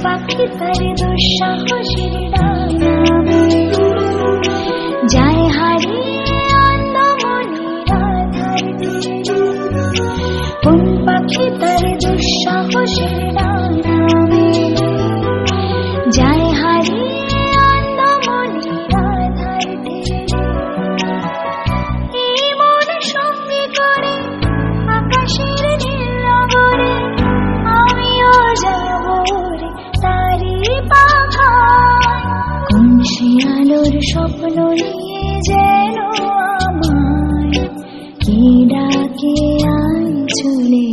পাখি তার দুঃসাহসের ডানা মেলে যায় হারিয়ে অন্ধমনির আধার তীরে। কোন পাখি তার দুঃসাহসের ডানা মেলে যায় হারিয়ে অন্ধমনির আধার তীরে। এই মন সঙ্গে করে আকাশের নীল নগরে আমিও যাব রে তারি পাখায়। কোন সে আলোর স্বপ্ন নিয়ে যেন আমায় কে ডাকে আয় চলে